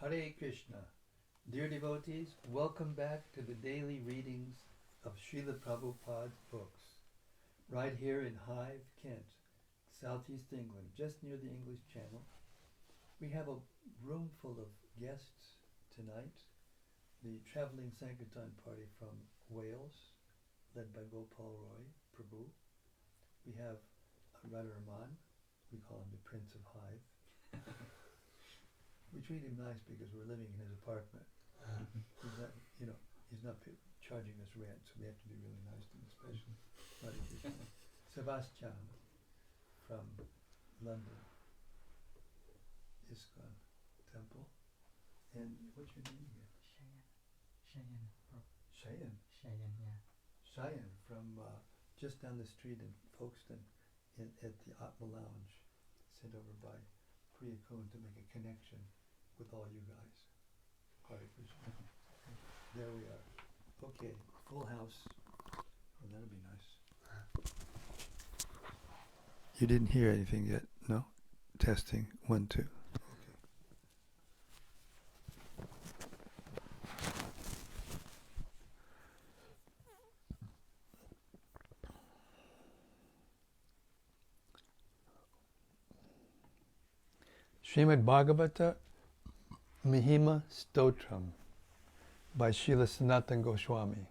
Hare Krishna. Dear devotees, welcome back to the daily readings of Srila Prabhupada's books, right here in Hythe, Kent, southeast England, just near the English Channel. We have a room full of guests tonight. The traveling Sankirtan party from Wales, led by Gopal Roy Prabhu. We have Radharaman, we call him the Prince of Hythe. We treat him nice because we're living in his apartment. He's not charging us rent, so we have to be really nice to him, especially. Sebastian from London, ISKCON Temple. And what's your name again? Cheyenne. Cheyenne from just down the street in Folkestone at the Atma Lounge, sent over by Priya Kun to make a connection with all you guys. Hare Krishna. There we are. Okay, full house. Oh, that'll be nice. You didn't hear anything yet? No? Testing. 1, 2. Srimad-Bhagavata Mahima Stotram by Srila Sanatana Goswami,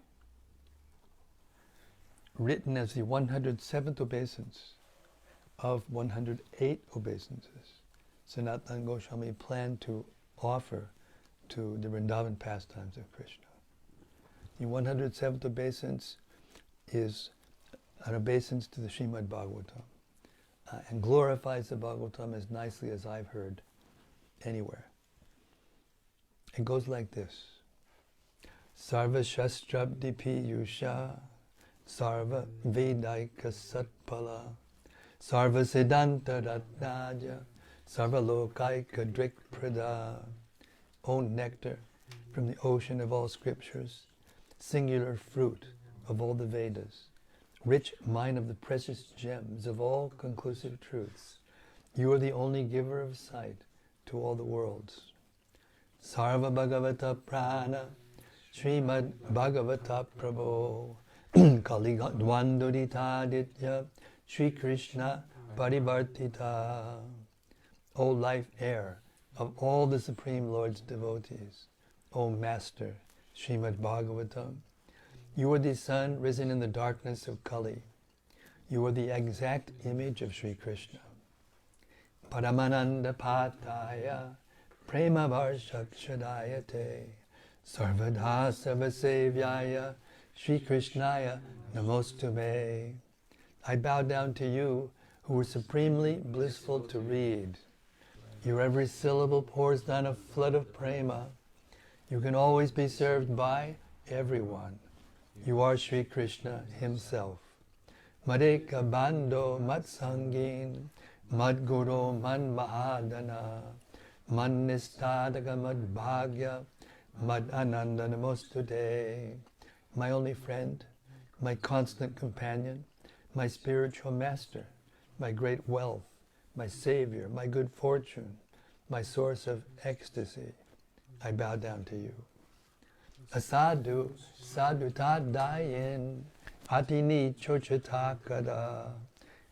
written as the 107th obeisance of 108 obeisances Sanatana Goswami planned to offer to the Vrindavan pastimes of Krishna. The 107th obeisance is an obeisance to the Śrīmad-Bhāgavatam and glorifies the Bhagavatam as nicely as I've heard anywhere. It goes like this. Sarva Shastrabdi Piyusha Sarva Vedaika Satpala Sarva Siddhanta Ratnaja Sarva Lokaika Drik Prada. O nectar from the ocean of all scriptures, singular fruit of all the Vedas, rich mine of the precious gems of all conclusive truths, you are the only giver of sight to all the worlds. Sarva Bhagavata Purāṇa Śrīmad-Bhāgavata Prabho Kaligandwanduditaditya Sri Krishna Parivartita. O life air of all the Supreme Lord's devotees, O Master Śrīmad-Bhāgavatam, you are the sun risen in the darkness of Kali. You are the exact image of Sri Krishna. Paramananda Pataya Prema Varshakshadayate Sarvadha Sarvasevyaya Sri Krishnaya Namostume. I bow down to you who are supremely blissful to read. Your every syllable pours down a flood of prema. You can always be served by everyone. You are Sri Krishna himself. Madeka Bando Matsangin Madguru Man Mahadana Man Nistadaka Mad Bhagya Mad Ananda Namostude. My only friend, my constant companion, my spiritual master, my great wealth, my savior, my good fortune, my source of ecstasy, I bow down to you. Asadu sadutadayin atini chochatakada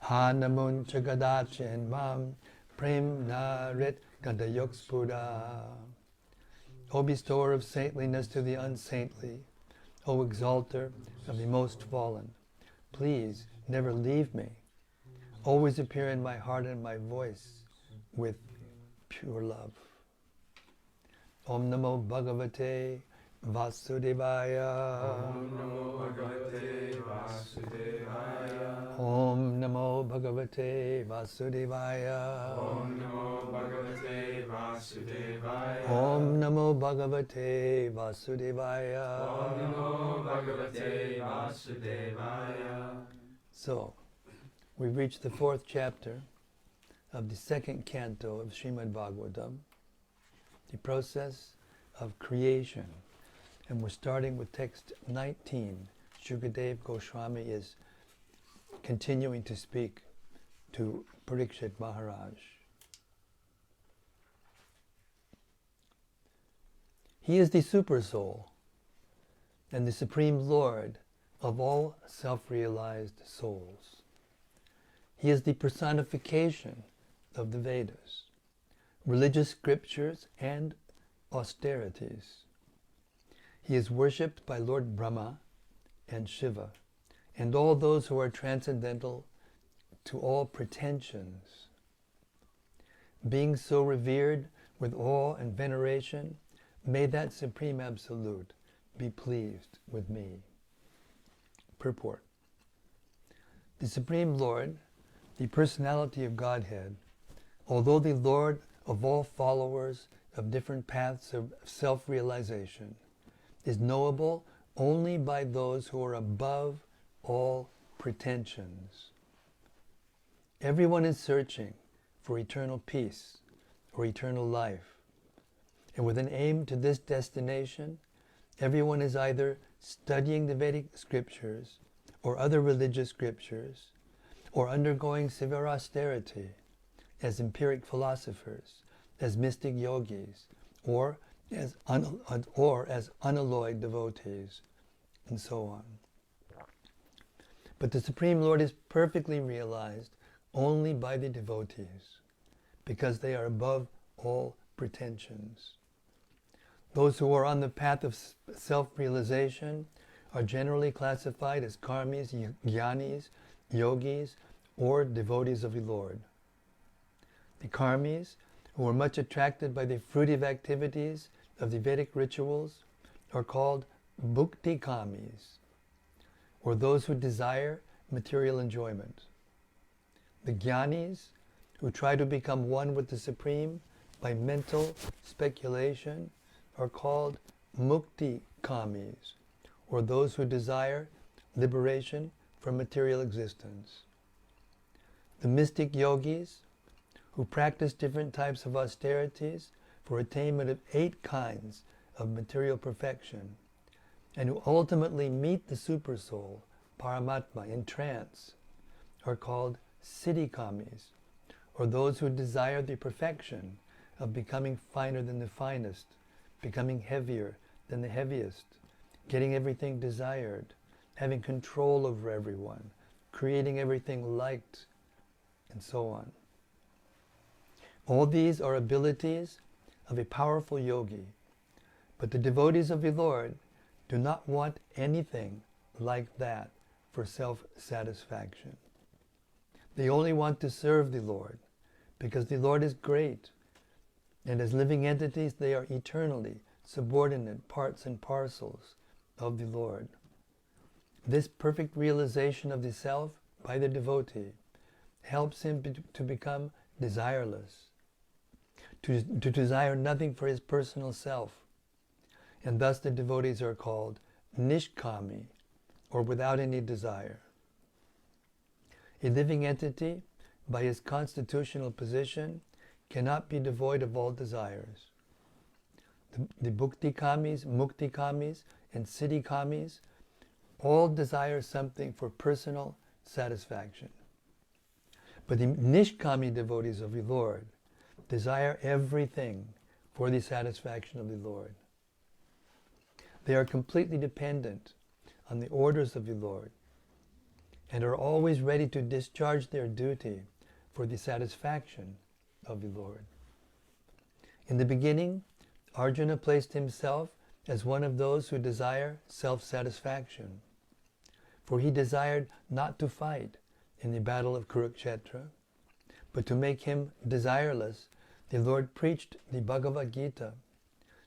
hanamun chagadachin mam prem narit gandayokspura. O bestower of saintliness to the unsaintly, O exalter of the most fallen, please never leave me. Always appear in my heart and my voice with pure love. Om Namo Bhagavate Vasudevaya. Om Namo Bhagavate Vasudevaya. Om Namo Bhagavate Vasudevaya. Om Namo Bhagavate Vasudevaya. Om Namo Bhagavate Vasudevaya. Om Namo Bhagavate Vasudevaya. So, we've reached the 4th chapter of the 2nd canto of Śrīmad-Bhāgavatam, the process of creation. And we're starting with text 19. Shukadev Goswami is continuing to speak to Parikshit Maharaj. He is the Super Soul and the Supreme Lord of all self-realized souls. He is the personification of the Vedas, religious scriptures, and austerities. He is worshipped by Lord Brahma and Shiva, and all those who are transcendental to all pretensions. Being so revered with awe and veneration, may that Supreme Absolute be pleased with me. Purport. The Supreme Lord, the personality of Godhead, although the Lord of all followers of different paths of self-realization, is knowable only by those who are above all pretensions. Everyone is searching for eternal peace or eternal life, and with an aim to this destination, everyone is either studying the Vedic scriptures or other religious scriptures, or undergoing severe austerity as empiric philosophers, as mystic yogis, or as unalloyed devotees, and so on. But the Supreme Lord is perfectly realized only by the devotees, because they are above all pretensions. Those who are on the path of self-realization are generally classified as karmis, jnanis, yogis, or devotees of the Lord. The karmis, who are much attracted by the fruitive activities of the Vedic rituals, are called bhukti kamis, or those who desire material enjoyment. The jnanis, who try to become one with the Supreme by mental speculation, are called mukti kamis, or those who desire liberation from material existence. The mystic yogis, who practice different types of austerities for attainment of 8 kinds of material perfection, and who ultimately meet the Super Soul, Paramatma, in trance, are called siddhikamis, or those who desire the perfection of becoming finer than the finest, becoming heavier than the heaviest, getting everything desired, having control over everyone, creating everything liked, and so on. All these are abilities of a powerful yogi, but the devotees of the Lord do not want anything like that for self-satisfaction. They only want to serve the Lord, because the Lord is great, and as living entities they are eternally subordinate parts and parcels of the Lord. This perfect realization of the self by the devotee helps him to become desireless, to desire nothing for his personal self, and thus the devotees are called nishkami, or without any desire. A living entity, by his constitutional position, cannot be devoid of all desires. The bhukti kamis, mukti kamis, and siddhi kamis all desire something for personal satisfaction. But the nishkami devotees of the Lord desire everything for the satisfaction of the Lord. They are completely dependent on the orders of the Lord and are always ready to discharge their duty for the satisfaction of the Lord. In the beginning, Arjuna placed himself as one of those who desire self-satisfaction, for he desired not to fight in the battle of Kurukshetra, but to make him desireless, the Lord preached the Bhagavad Gita,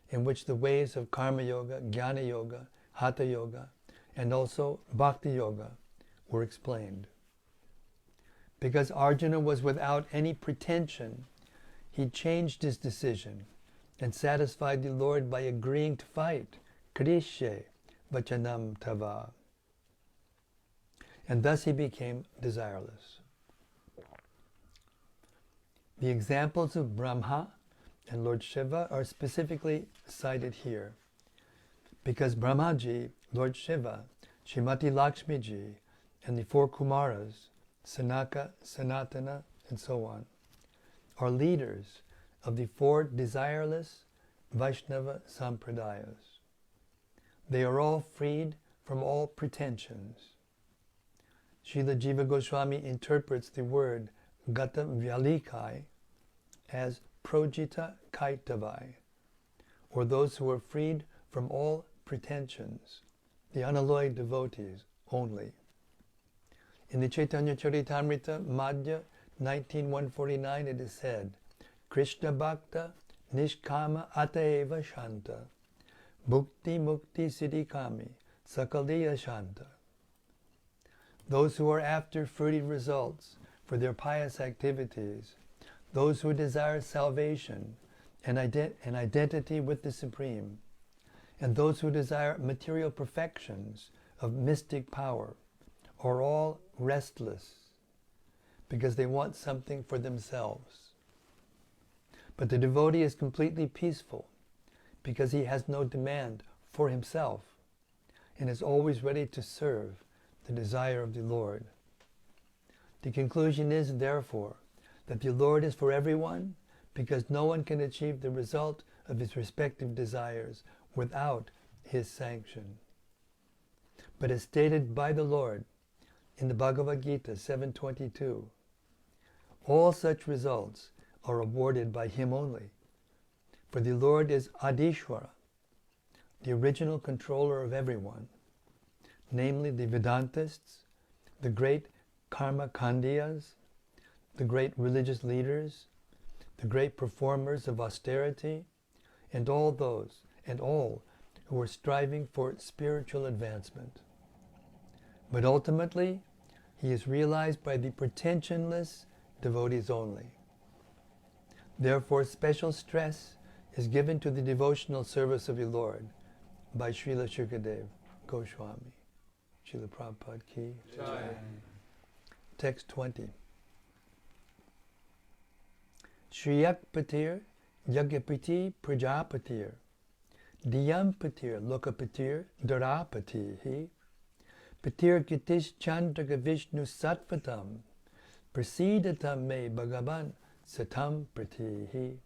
in which the ways of Karma Yoga, Jnana Yoga, Hatha Yoga, and also Bhakti Yoga were explained. Because Arjuna was without any pretension, he changed his decision and satisfied the Lord by agreeing to fight, Krishe Vachanam Tava. And thus he became desireless. The examples of Brahma and Lord Shiva are specifically cited here, because Brahmaji, Lord Shiva, Srimati Lakshmiji, and the 4 Kumaras, Sanaka, Sanatana, and so on, are leaders of the 4 desireless Vaishnava Sampradayas. They are all freed from all pretensions. Srila Jiva Goswami interprets the word Gata Vyalikai as Projita Kaitavai, or those who are freed from all pretensions, the unalloyed devotees only. In the Chaitanya Charitamrita, Madhya 19:149, it is said, Krishna Bhakta Nishkama Ataeva Shanta Bhukti Mukti Siddhikami Sakaliya Shanta. Those who are after fruity results for their pious activities, those who desire salvation and identity with the Supreme, and those who desire material perfections of mystic power, are all restless because they want something for themselves. But the devotee is completely peaceful because he has no demand for himself and is always ready to serve the desire of the Lord. The conclusion is, therefore, that the Lord is for everyone because no one can achieve the result of his respective desires without his sanction. But as stated by the Lord in the Bhagavad Gita 7:22, all such results are awarded by him only. For the Lord is Adishwara, the original controller of everyone, namely the Vedantists, the great Karma Kandiyas, the great religious leaders, the great performers of austerity, and all who are striving for spiritual advancement. But ultimately, he is realized by the pretensionless devotees only. Therefore, special stress is given to the devotional service of the Lord by Srila Shukadev Goswami. Srila Prabhupada Ki. Jai. Text 20. Shriyak Patir Yagyapati Prajapatir Diyam Patir Lokapatir Dharapatihi Patir Gitish Chandraga Vishnu Sattvatam Prasidatam Me Bhagavan Satam Pratihi.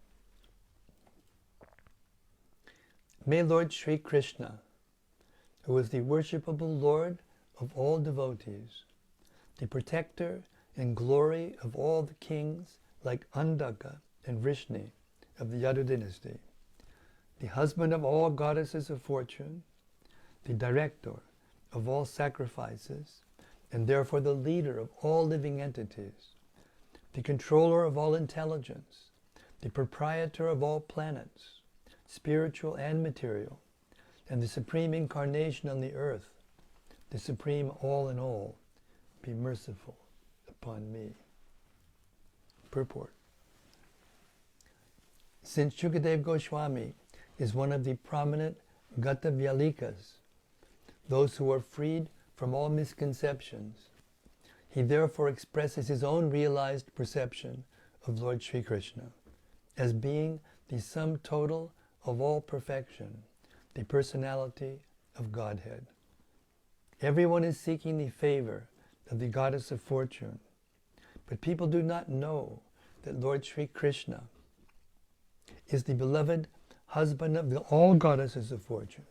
May Lord Sri Krishna, who is the worshipable Lord of all devotees, the protector and glory of all the kings like Andaka and Vrishni of the Yadu dynasty, the husband of all goddesses of fortune, the director of all sacrifices, and therefore the leader of all living entities, the controller of all intelligence, the proprietor of all planets, spiritual and material, and the supreme incarnation on the earth, the supreme all in all, be merciful upon me. Purport. Since Shukadev Goswami is one of the prominent Gata Vyalikas, those who are freed from all misconceptions, he therefore expresses his own realized perception of Lord Sri Krishna as being the sum total of all perfection, the personality of Godhead. Everyone is seeking the favor of the goddess of fortune, but people do not know that Lord Sri Krishna is the beloved husband of all goddesses of fortune.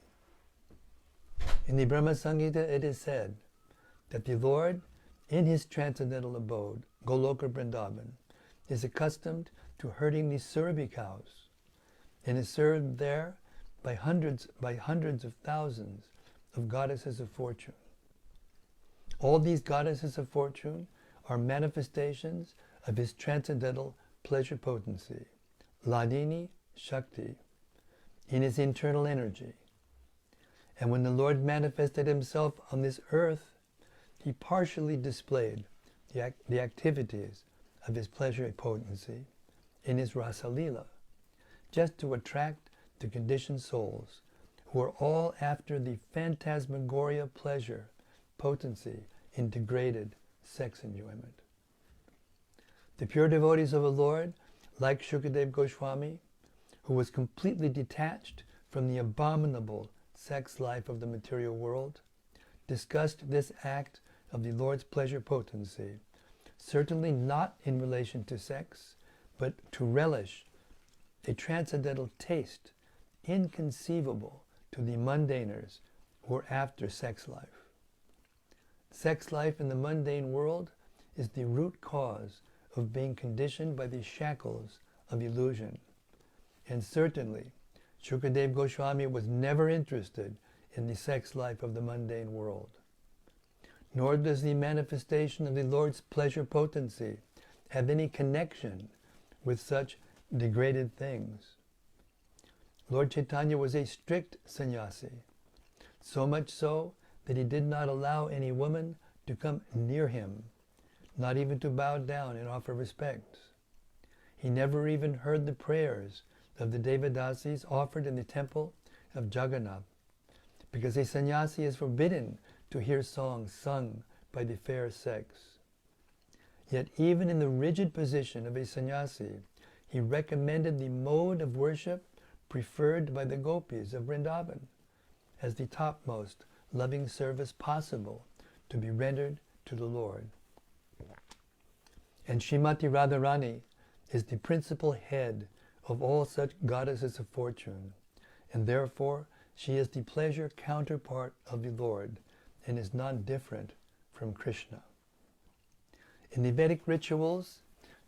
In the Brahma Samhita it is said that the Lord, in his transcendental abode, Goloka Vrindavan, is accustomed to herding the Surabhi cows and is served there by hundreds of thousands of goddesses of fortune. All these goddesses of fortune are manifestations of his transcendental pleasure potency, Hladini Shakti, in his internal energy. And when the Lord manifested himself on this earth, he partially displayed the activities of his pleasure potency in his Rasa Lila, just to attract the conditioned souls who are all after the phantasmagoria pleasure potency in degraded sex enjoyment. The pure devotees of the Lord, like Shukadev Goswami, who was completely detached from the abominable sex life of the material world, discussed this act of the Lord's pleasure potency, certainly not in relation to sex, but to relish a transcendental taste inconceivable to the mundaners or after sex life. Sex life in the mundane world is the root cause of being conditioned by the shackles of illusion. And certainly, Shukadeva Goswami was never interested in the sex life of the mundane world. Nor does the manifestation of the Lord's pleasure potency have any connection with such degraded things. Lord Chaitanya was a strict sannyasi, so much so that he did not allow any woman to come near him, not even to bow down and offer respects. He never even heard the prayers of the Devadasis offered in the temple of Jagannath, because a sannyasi is forbidden to hear songs sung by the fair sex. Yet even in the rigid position of a sannyasi, he recommended the mode of worship preferred by the gopis of Vrindavan as the topmost loving service possible to be rendered to the Lord. And Srimati Radharani is the principal head of all such goddesses of fortune, and therefore she is the pleasure counterpart of the Lord and is non-different from Krishna. In the Vedic rituals,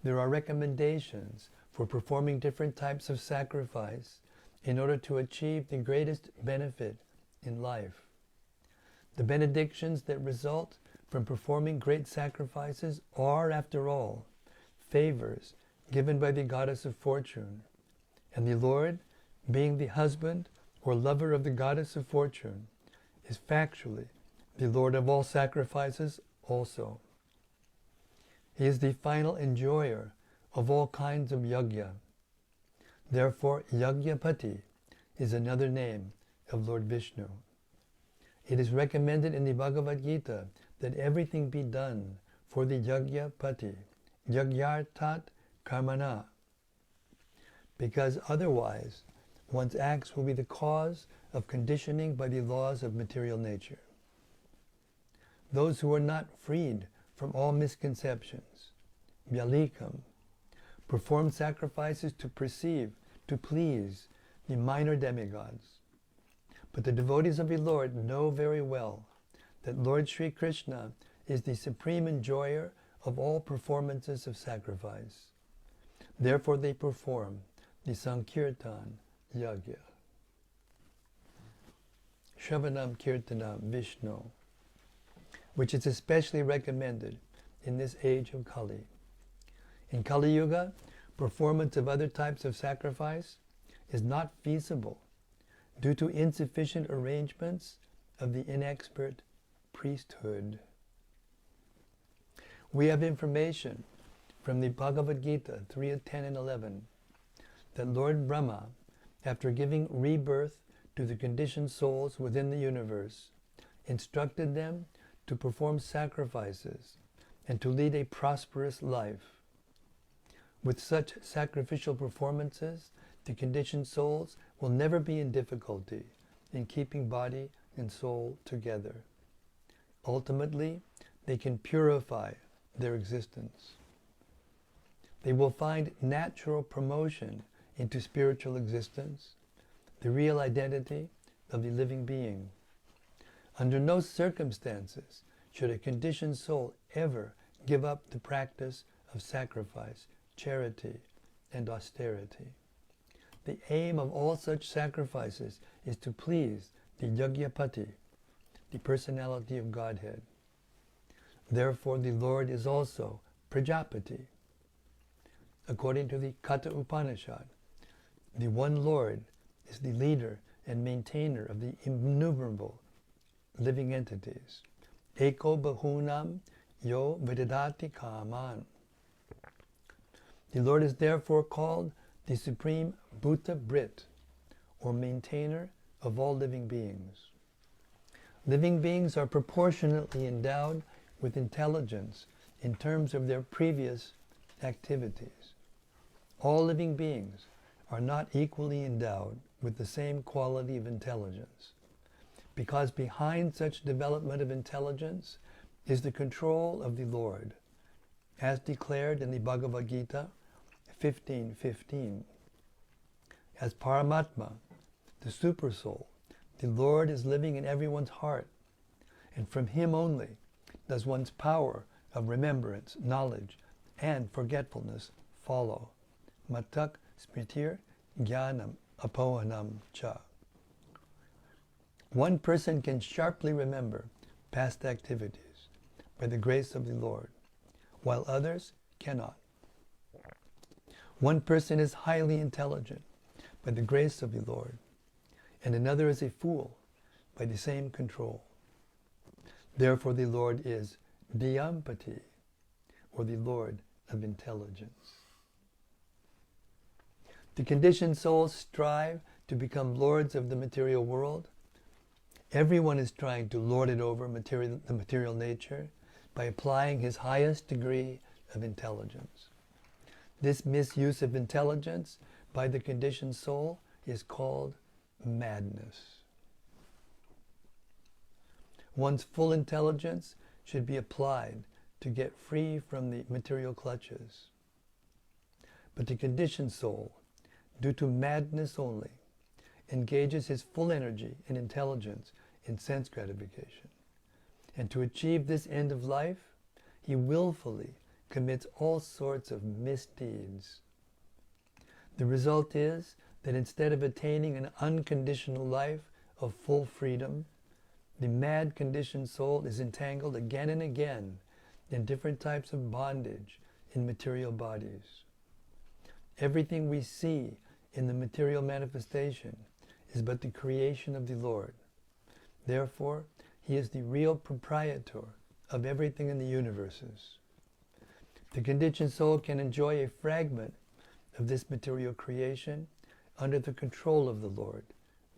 there are recommendations for performing different types of sacrifice in order to achieve the greatest benefit in life. The benedictions that result from performing great sacrifices are, after all, favors given by the goddess of fortune, and the Lord, being the husband or lover of the goddess of fortune, is factually the Lord of all sacrifices also. He is the final enjoyer of all kinds of yajna. Therefore, Yagyapati is another name of Lord Vishnu. It is recommended in the Bhagavad Gita that everything be done for the Yagyapati, Yagyartat Karmana, because otherwise one's acts will be the cause of conditioning by the laws of material nature. Those who are not freed from all misconceptions, Vyalikam, perform sacrifices to please the minor demigods. But the devotees of the Lord know very well that Lord Sri Krishna is the supreme enjoyer of all performances of sacrifice. Therefore they perform the Sankirtan Yagya. Shravanam Kirtanam Vishnu, which is especially recommended in this age of Kali. In Kali Yuga, performance of other types of sacrifice is not feasible due to insufficient arrangements of the inexpert priesthood. We have information from the Bhagavad Gita 3:10 and 11 that Lord Brahma, after giving rebirth to the conditioned souls within the universe, instructed them to perform sacrifices and to lead a prosperous life. With such sacrificial performances, the conditioned souls will never be in difficulty in keeping body and soul together. Ultimately, they can purify their existence. They will find natural promotion into spiritual existence, the real identity of the living being. Under no circumstances should a conditioned soul ever give up the practice of sacrifice, charity, and austerity. The aim of all such sacrifices is to please the Yagyapati, the personality of Godhead. Therefore the Lord is also Prajapati. According to the Katha Upanishad, the one Lord is the leader and maintainer of the innumerable living entities. Eko Bahunam Yo Vidadati Kaman. The Lord is therefore called the Supreme Bhuta Brit, or maintainer of all living beings. Living beings are proportionately endowed with intelligence in terms of their previous activities. All living beings are not equally endowed with the same quality of intelligence, because behind such development of intelligence is the control of the Lord, as declared in the Bhagavad Gita 15:15. As Paramatma, the super soul, the Lord is living in everyone's heart, and from Him only does one's power of remembrance, knowledge, and forgetfulness follow. Matak smritir jnanam apohanam cha. One person can sharply remember past activities by the grace of the Lord, while others cannot. One person is highly intelligent by the grace of the Lord, and another is a fool by the same control. Therefore the Lord is Dyampati, or the Lord of intelligence. The conditioned souls strive to become lords of the material world. Everyone is trying to lord it over the material nature by applying his highest degree of intelligence. This misuse of intelligence by the conditioned soul is called madness. One's full intelligence should be applied to get free from the material clutches. But the conditioned soul, due to madness only, engages his full energy and intelligence in sense gratification. And to achieve this end of life, he willfully commits all sorts of misdeeds. The result is that instead of attaining an unconditional life of full freedom, the mad conditioned soul is entangled again and again in different types of bondage in material bodies. Everything we see in the material manifestation is but the creation of the Lord. Therefore, He is the real proprietor of everything in the universes. The conditioned soul can enjoy a fragment of this material creation under the control of the Lord,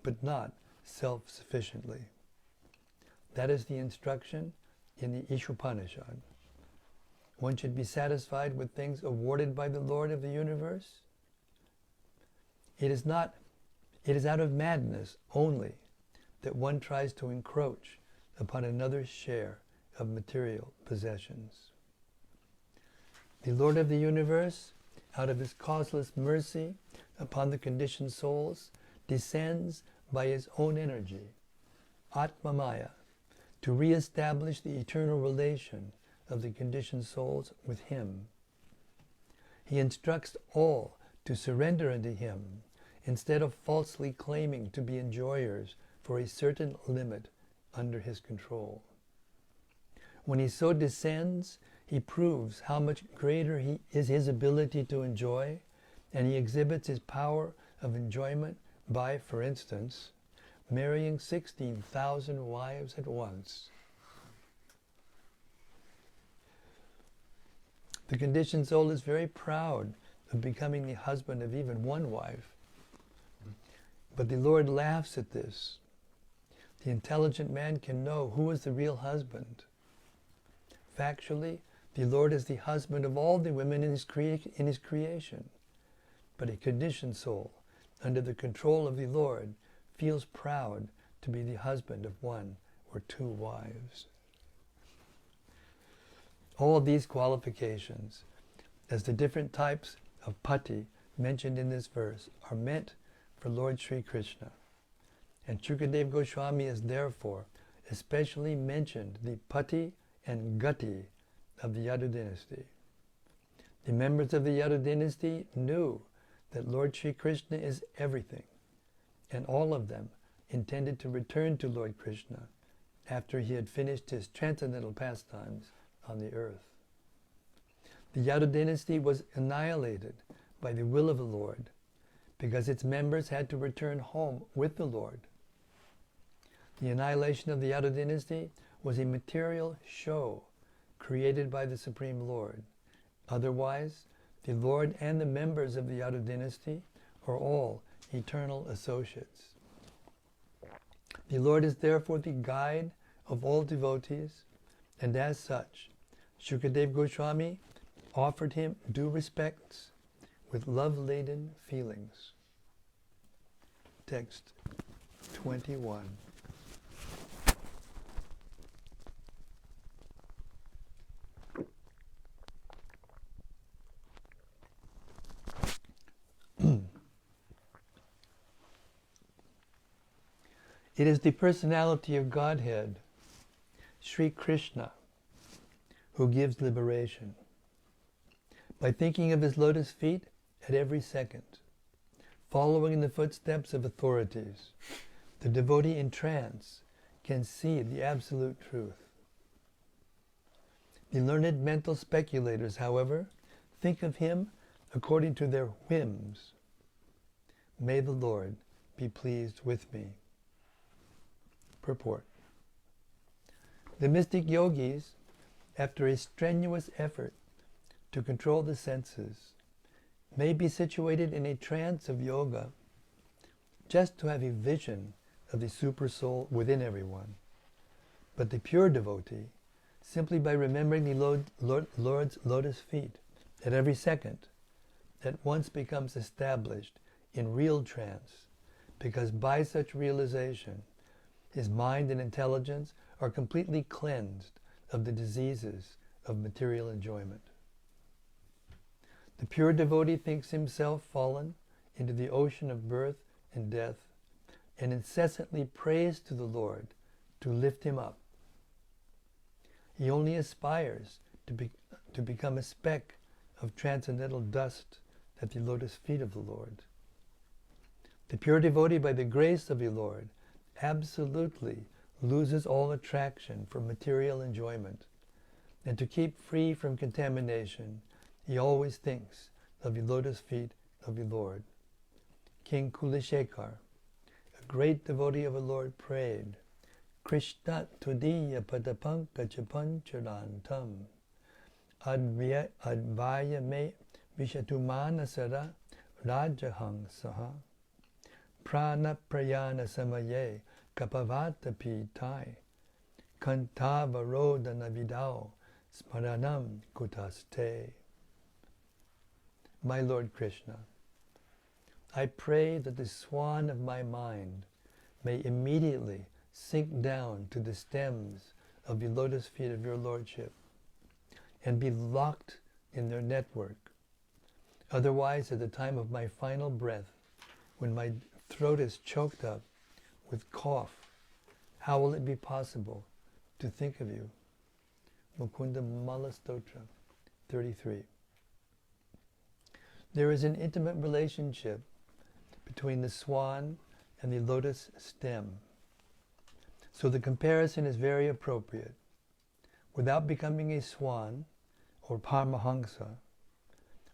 but not self-sufficiently. That is the instruction in the Ishopanishad. One should be satisfied with things awarded by the Lord of the universe. It is out of madness only that one tries to encroach upon another's share of material possessions. The Lord of the universe, out of His causeless mercy upon the conditioned souls, descends by His own energy, Atmamaya, to re-establish the eternal relation of the conditioned souls with Him. He instructs all to surrender unto Him instead of falsely claiming to be enjoyers for a certain limit under His control. When He so descends, He proves how much greater is His ability to enjoy, and He exhibits His power of enjoyment by, for instance, marrying 16,000 wives at once. The conditioned soul is very proud of becoming the husband of even one wife. But the Lord laughs at this. The intelligent man can know who is the real husband. Factually, the Lord is the husband of all the women in His creation. But a conditioned soul, under the control of the Lord, feels proud to be the husband of one or two wives. All these qualifications, as the different types of pati mentioned in this verse, are meant for Lord Sri Krishna. And Shukadeva Goswami has therefore especially mentioned the pati and gati of the Yadu dynasty. The members of the Yadu dynasty knew that Lord Sri Krishna is everything, and all of them intended to return to Lord Krishna after he had finished his transcendental pastimes on the earth. The Yadu dynasty was annihilated by the will of the Lord because its members had to return home with the Lord. The annihilation of the Yadu dynasty was a material show created by the Supreme Lord. Otherwise, the Lord and the members of the Yadu dynasty are all eternal associates. The Lord is therefore the guide of all devotees, and as such, Shukadeva Goswami offered him due respects with love-laden feelings. Text 21. It is the personality of Godhead, Sri Krishna, who gives liberation. By thinking of his lotus feet at every second, following in the footsteps of authorities, the devotee in trance can see the absolute truth. The learned mental speculators, however, think of him according to their whims. May the Lord be pleased with me. Purport. The mystic yogis, after a strenuous effort to control the senses, may be situated in a trance of yoga just to have a vision of the super-soul within everyone. But the pure devotee, simply by remembering the Lord's lotus feet at every second, at once becomes established in real trance, because by such realization, his mind and intelligence are completely cleansed of the diseases of material enjoyment. The pure devotee thinks himself fallen into the ocean of birth and death, and incessantly prays to the Lord to lift him up. He only aspires to become a speck of transcendental dust at the lotus feet of the Lord. The pure devotee, by the grace of the Lord, absolutely loses all attraction for material enjoyment, and to keep free from contamination, he always thinks of the lotus feet of the Lord. King Kulishekar, a great devotee of the Lord, prayed, Krishna tudiya padapankaja pancharantam advaya me vishatumana sara rajahang saha prana prayana samaye kapavata pitai kantavarodana vidao smaranam kutaste. My Lord Krishna, I pray that the swan of my mind may immediately sink down to the stems of the lotus feet of your Lordship and be locked in their network. Otherwise, at the time of my final breath, when my throat is choked up with cough, how will it be possible to think of you? Mukunda Mala Stotra 33. There is an intimate relationship between the swan and the lotus stem. So the comparison is very appropriate. Without becoming a swan or paramahansa,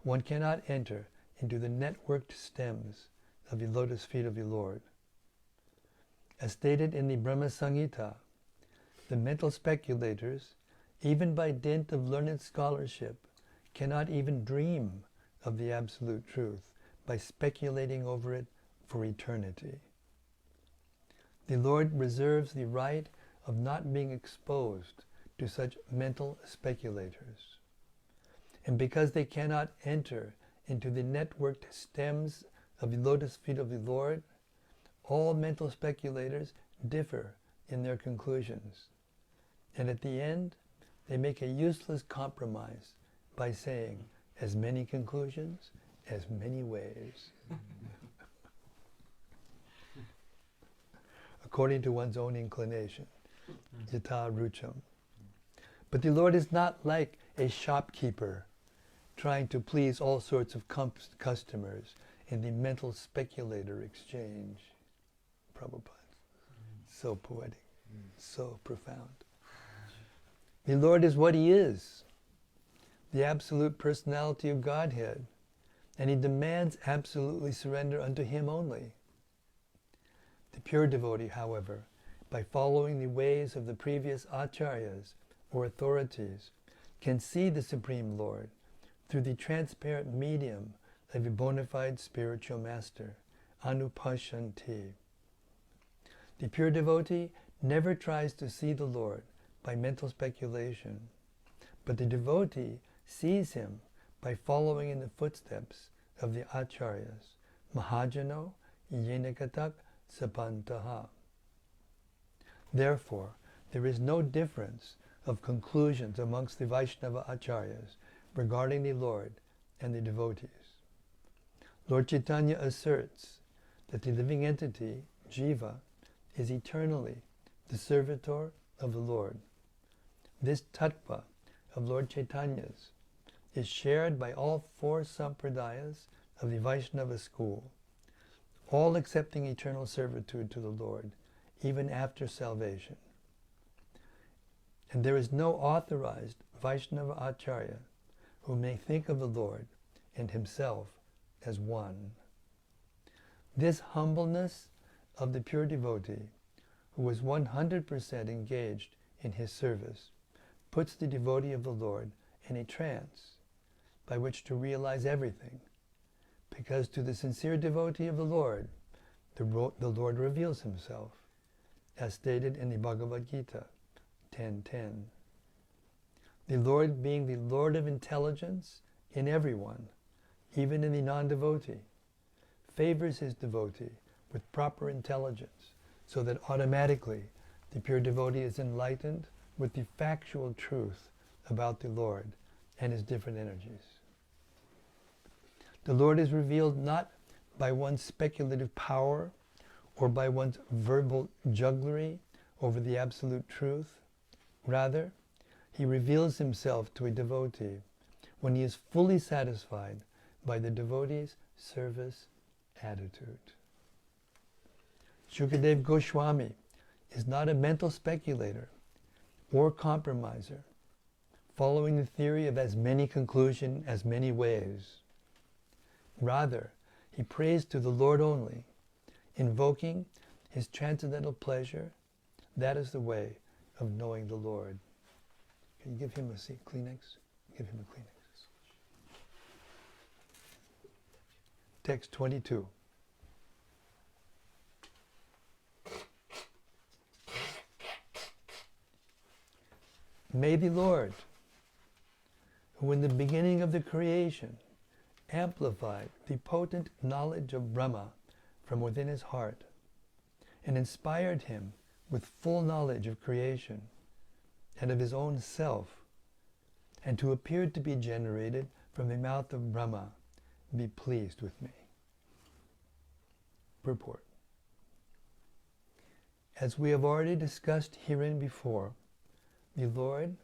one cannot enter into the networked stems of the lotus feet of the Lord. As stated in the Brahma Samhita, the mental speculators, even by dint of learned scholarship, cannot even dream of the absolute truth by speculating over it for eternity. The Lord reserves the right of not being exposed to such mental speculators. And because they cannot enter into the networked stems of the lotus feet of the Lord, all mental speculators differ in their conclusions. And at the end, they make a useless compromise by saying, as many conclusions, as many ways. According to one's own inclination. Yata rucham. But the Lord is not like a shopkeeper trying to please all sorts of customers in the mental speculator exchange. Prabhupada. So poetic, so profound. The Lord is what He is, the absolute personality of Godhead, and He demands absolutely surrender unto Him only. The pure devotee, however, by following the ways of the previous acharyas or authorities, can see the Supreme Lord through the transparent medium of a bona fide spiritual master, anupashanti. The pure devotee never tries to see the Lord by mental speculation, but the devotee sees Him by following in the footsteps of the acharyas, mahajano yenakatak sapantaha. Therefore, there is no difference of conclusions amongst the Vaishnava acharyas regarding the Lord and the devotees. Lord Chaitanya asserts that the living entity, jiva, is eternally the servitor of the Lord. This tattva of Lord Chaitanya's is shared by all four sampradayas of the Vaishnava school, all accepting eternal servitude to the Lord, even after salvation. And there is no authorized Vaishnava Acharya who may think of the Lord and himself as one. This humbleness of the pure devotee, who is 100% engaged in his service, puts the devotee of the Lord in a trance by which to realize everything, because to the sincere devotee of the Lord Lord reveals himself, as stated in the Bhagavad Gita 10:10. The Lord being the Lord of intelligence in everyone, even in the non-devotee, favors his devotee with proper intelligence, so that automatically the pure devotee is enlightened with the factual truth about the Lord and his different energies. The Lord is revealed not by one's speculative power or by one's verbal jugglery over the absolute truth. Rather, he reveals himself to a devotee when he is fully satisfied by the devotee's service attitude. Shukadev Goswami is not a mental speculator or compromiser, following the theory of as many conclusions as many ways. Rather, he prays to the Lord only, invoking his transcendental pleasure. That is the way of knowing the Lord. Can you give him a Kleenex? Give him a Kleenex. Text 22. May the Lord, who in the beginning of the creation amplified the potent knowledge of Brahma from within his heart and inspired him with full knowledge of creation and of his own self, and who appeared to be generated from the mouth of Brahma, be pleased with me. Purport. As we have already discussed herein before, the Lord,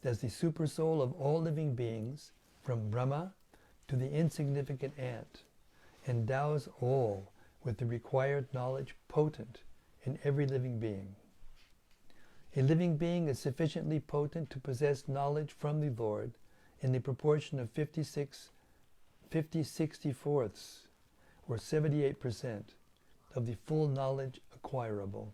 as the supersoul of all living beings, from Brahma to the insignificant ant, endows all with the required knowledge potent in every living being. A living being is sufficiently potent to possess knowledge from the Lord in the proportion of 50/64ths, or 78% of the full knowledge acquirable.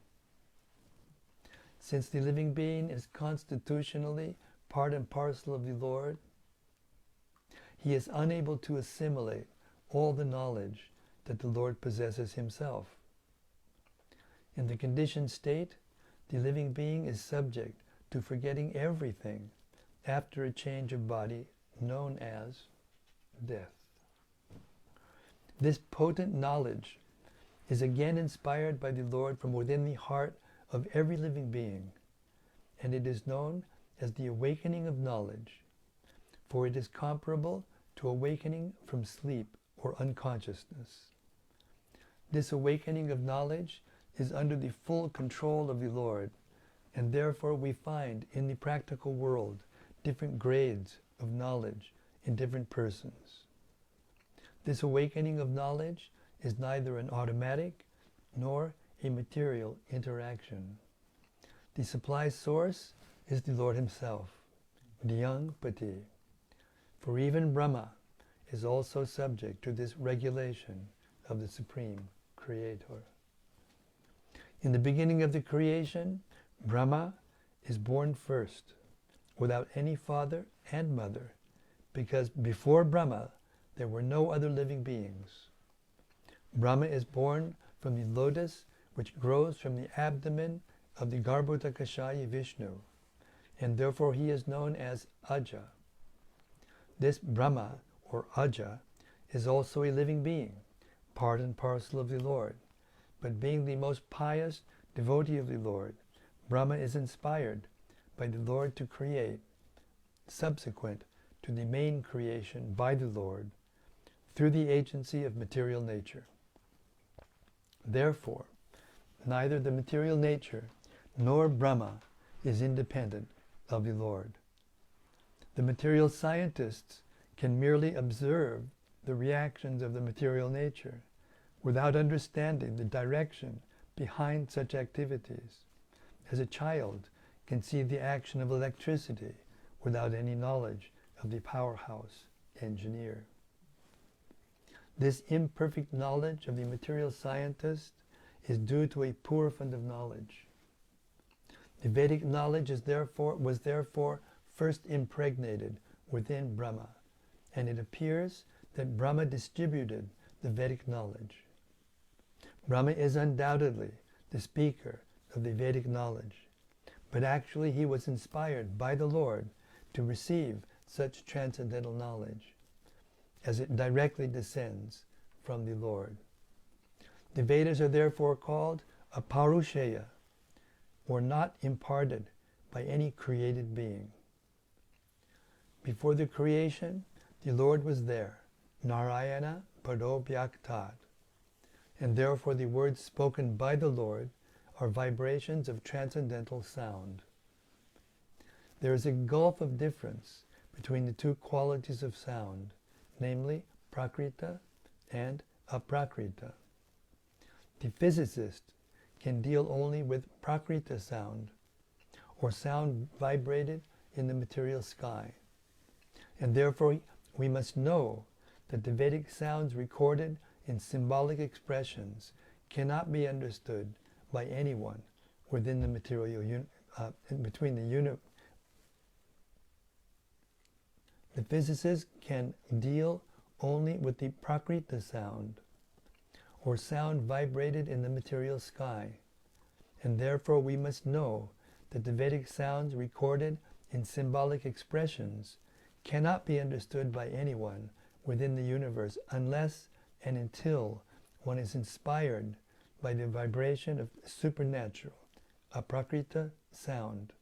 Since the living being is constitutionally part and parcel of the Lord, he is unable to assimilate all the knowledge that the Lord possesses himself. In the conditioned state, the living being is subject to forgetting everything after a change of body known as death. This potent knowledge is again inspired by the Lord from within the heart of every living being, and it is known as the awakening of knowledge, for it is comparable to awakening from sleep or unconsciousness. This awakening of knowledge is under the full control of the Lord, and therefore we find in the practical world different grades of knowledge in different persons. This awakening of knowledge is neither an automatic nor a material interaction. The supply source is the Lord himself, Dhyang Pati. For even Brahma is also subject to this regulation of the Supreme Creator. In the beginning of the creation, Brahma is born first, without any father and mother, because before Brahma there were no other living beings. Brahma is born from the lotus which grows from the abdomen of the Garbhodakashaya Vishnu, and therefore he is known as Aja. This Brahma, or Aja, is also a living being, part and parcel of the Lord, but being the most pious devotee of the Lord, Brahma is inspired by the Lord to create, subsequent to the main creation by the Lord, through the agency of material nature. Therefore, neither the material nature nor Brahma is independent of the Lord. The material scientists can merely observe the reactions of the material nature without understanding the direction behind such activities, as a child can see the action of electricity without any knowledge of the powerhouse engineer. This imperfect knowledge of the material scientist is due to a poor fund of knowledge. The Vedic knowledge was therefore first impregnated within Brahma, and it appears that Brahma distributed the Vedic knowledge. Brahma is undoubtedly the speaker of the Vedic knowledge, but actually he was inspired by the Lord to receive such transcendental knowledge, as it directly descends from the Lord. The Vedas are therefore called aparusheya, or not imparted by any created being. Before the creation, the Lord was there, Narayana Padobhyaktat, and therefore the words spoken by the Lord are vibrations of transcendental sound. There is a gulf of difference between the two qualities of sound, namely prakrita and aprakrita. The physicist can deal only with prakrita sound, or sound vibrated in the material sky. And therefore we must know that the Vedic sounds recorded in symbolic expressions cannot be understood by anyone within the material The physicist can deal only with the prakrita sound, or sound vibrated in the material sky, and therefore we must know that the Vedic sounds recorded in symbolic expressions cannot be understood by anyone within the universe unless and until one is inspired by the vibration of supernatural, aprakrita sound,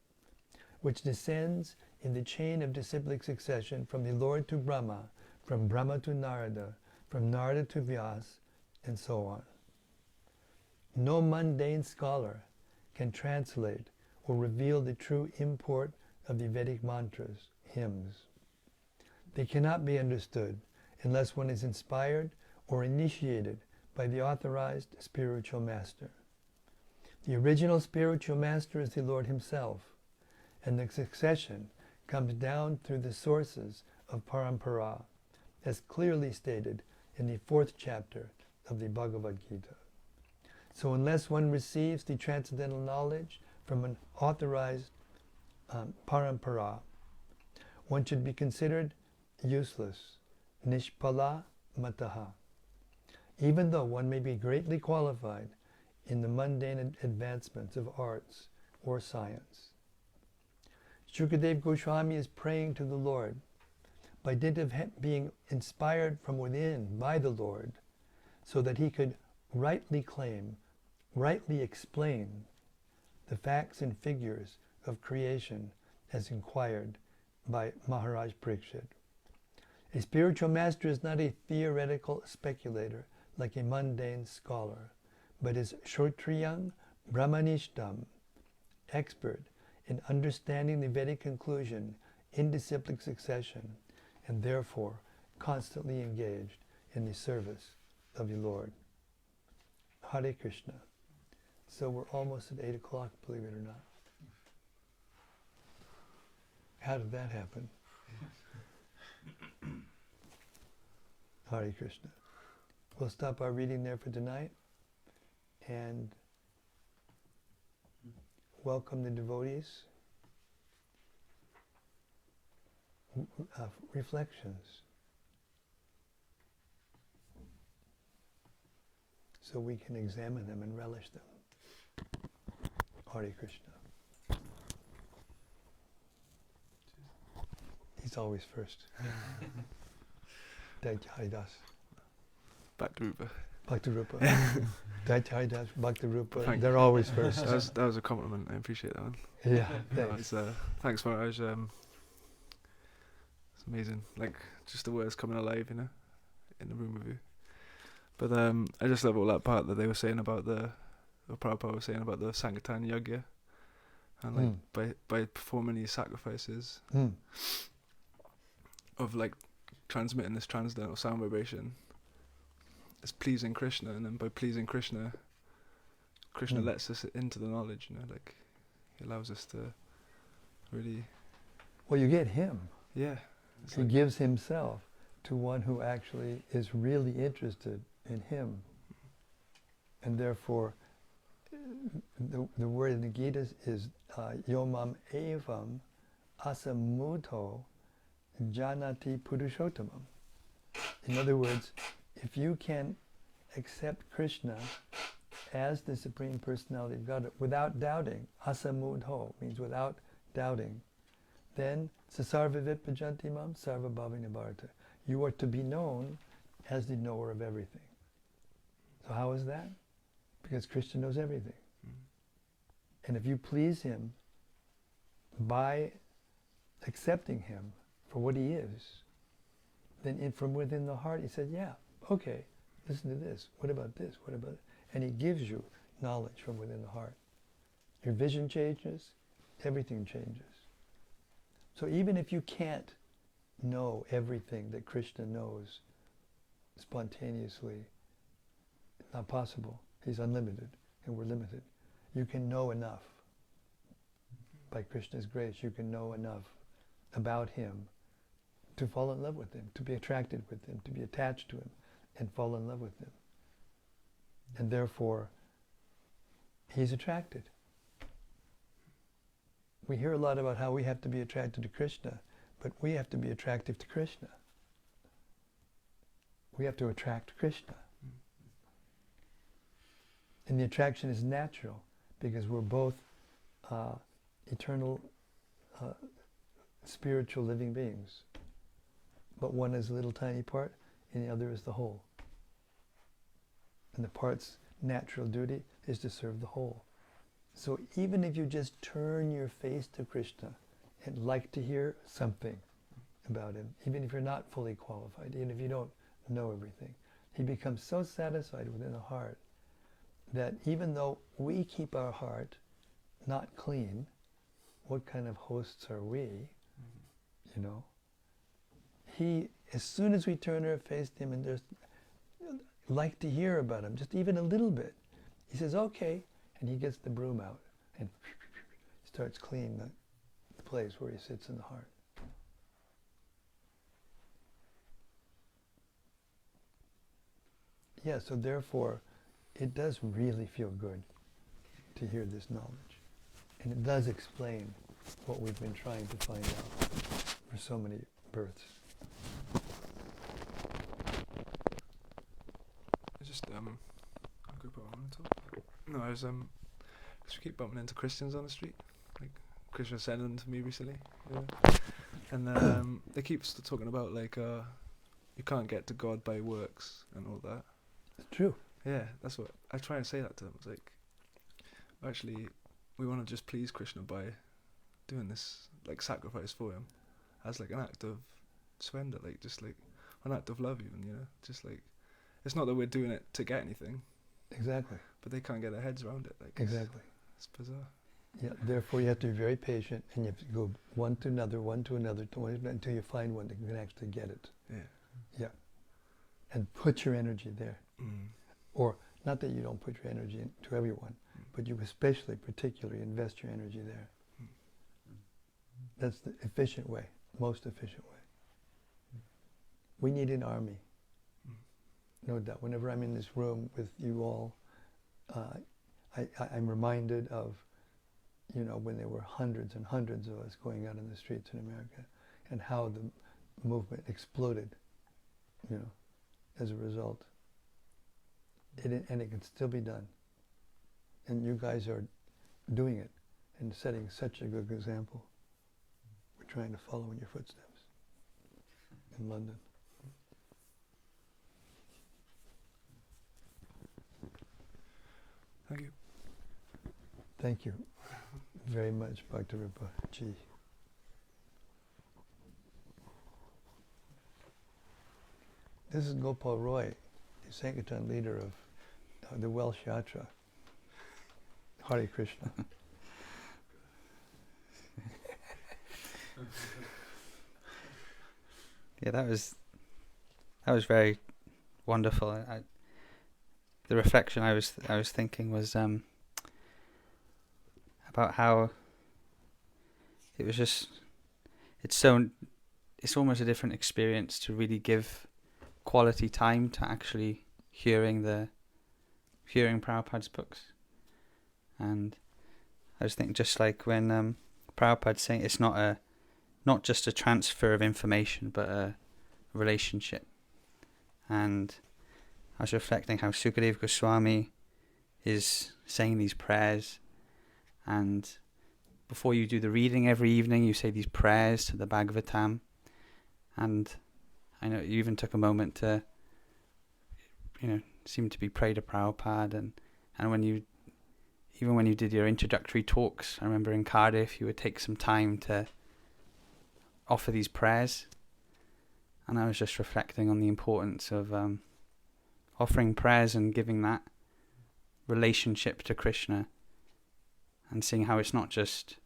which descends in the chain of disciplic succession from the Lord to Brahma, from Brahma to Narada, from Narada to Vyas, and so on. No mundane scholar can translate or reveal the true import of the Vedic mantras, hymns. They cannot be understood unless one is inspired or initiated by the authorized spiritual master. The original spiritual master is the Lord himself, and the succession comes down through the sources of Parampara, as clearly stated in the 4th chapter of the Bhagavad Gita. So unless one receives the transcendental knowledge from an authorized Parampara, one should be considered useless, nishpala mataha, even though one may be greatly qualified in the mundane advancements of arts or science. Shukadeva Goswami is praying to the Lord by dint of being inspired from within by the Lord, so that he could rightly claim, rightly explain the facts and figures of creation as inquired by Maharaj Parikshit. A spiritual master is not a theoretical speculator like a mundane scholar, but is Shrotriyam Brahmanishtam, expert in understanding the Vedic conclusion in disciplic succession, and therefore constantly engaged in the service of the Lord. Hare Krishna. So we're almost at 8 o'clock, believe it or not. How did that happen? Hare Krishna. We'll stop our reading there for tonight and welcome the devotees. Reflections. So we can examine them and relish them. Hare Krishna. He's always first. Dai Haridas. Bhakti-rupa. Bhakti-rupa. Dai Haridas, Bhakti-rupa. They're always first. That was a compliment. I appreciate that one. Yeah, thanks. Thanks, Maharaj. It's amazing. Like, just the words coming alive, you know, in the room with you. But I just love all that part that they were saying about the Prabhupada was saying about the Sankirtan Yagya, and like by performing these sacrifices of like transmitting this transcendental sound vibration, it's pleasing Krishna, and then by pleasing Krishna, Krishna lets us into the knowledge, you know, like he allows us to really. Well, you get him. Yeah. He gives himself to one who actually is really interested in him. And therefore, the word in the Gita is yomam evam asamuto janati purushottamam. In other words, if you can accept Krishna as the Supreme Personality of God without doubting, asamudho means without doubting, then sasarva vitpajanti mam sarva bhavina bharata. You are to be known as the knower of everything. So how is that? Because Krishna knows everything. And if you please him by accepting him for what he is, then from within the heart he said, yeah, okay, listen to this. What about this? What about it? And he gives you knowledge from within the heart. Your vision changes, everything changes. So even if you can't know everything that Krishna knows spontaneously, it's not possible. He's unlimited and we're limited. You can know enough. By Krishna's grace, you can know enough about him to fall in love with him, to be attracted with him, to be attached to him, and fall in love with him. And therefore, he's attracted. We hear a lot about how we have to be attracted to Krishna, but we have to be attractive to Krishna. We have to attract Krishna. And the attraction is natural, because we're both eternal, spiritual living beings. But one is a little tiny part, and the other is the whole. And the part's natural duty is to serve the whole. So even if you just turn your face to Krishna and like to hear something about him, even if you're not fully qualified, even if you don't know everything, he becomes so satisfied within the heart that even though we keep our heart not clean, what kind of hosts are we? You know? He, as soon as we turn our face to him and just like to hear about him, just even a little bit, he says, okay, and he gets the broom out and starts cleaning the place where he sits in the heart. Yeah, so therefore, it does really feel good to hear this knowledge. And it does explain what we've been trying to find out for so many births. No, I was because we keep bumping into Christians on the street. Like Krishna sent them to me recently, yeah. And they keep talking about like you can't get to God by works and all that. It's true. Yeah, that's what I try and say that to them. It's like, actually, we want to just please Krishna by doing this like sacrifice for him, as like an act of surrender, like just like an act of love, even, you know, just like it's not that we're doing it to get anything. Exactly. But they can't get their heads around it. Like exactly. It's bizarre. Yeah. Therefore, you have to be very patient, and you have to go one to another, until you find one that can actually get it. Yeah. Yeah. And put your energy there. Or not that you don't put your energy into everyone, but you especially, particularly, invest your energy there. That's the efficient way, most efficient way. We need an army. No doubt. Whenever I'm in this room with you all, I'm reminded of, you know, when there were hundreds and hundreds of us going out in the streets in America, and how the movement exploded, you know, as a result. And it can still be done. And you guys are doing it and setting such a good example. We're trying to follow in your footsteps in London. Thank you. Thank you very much, Bhakti Rupa Ji. This is Gopal Roy, the Sankirtan leader of the Welsh Yatra. Hare Krishna. Yeah, that was very wonderful. The reflection I was thinking was about how it was just it's almost a different experience to really give quality time to actually hearing Prabhupada's books. And I was thinking, just like when Prabhupada's saying it's not just a transfer of information, but a relationship. And I was reflecting how Sukadeva Goswami is saying these prayers, and before you do the reading every evening, you say these prayers to the Bhagavatam. And I know you even took a moment to, seem to be pray to Prabhupada, and when you did your introductory talks, I remember in Cardiff, you would take some time to offer these prayers. And I was just reflecting on the importance of offering prayers and giving that relationship to Krishna, and seeing how it's not just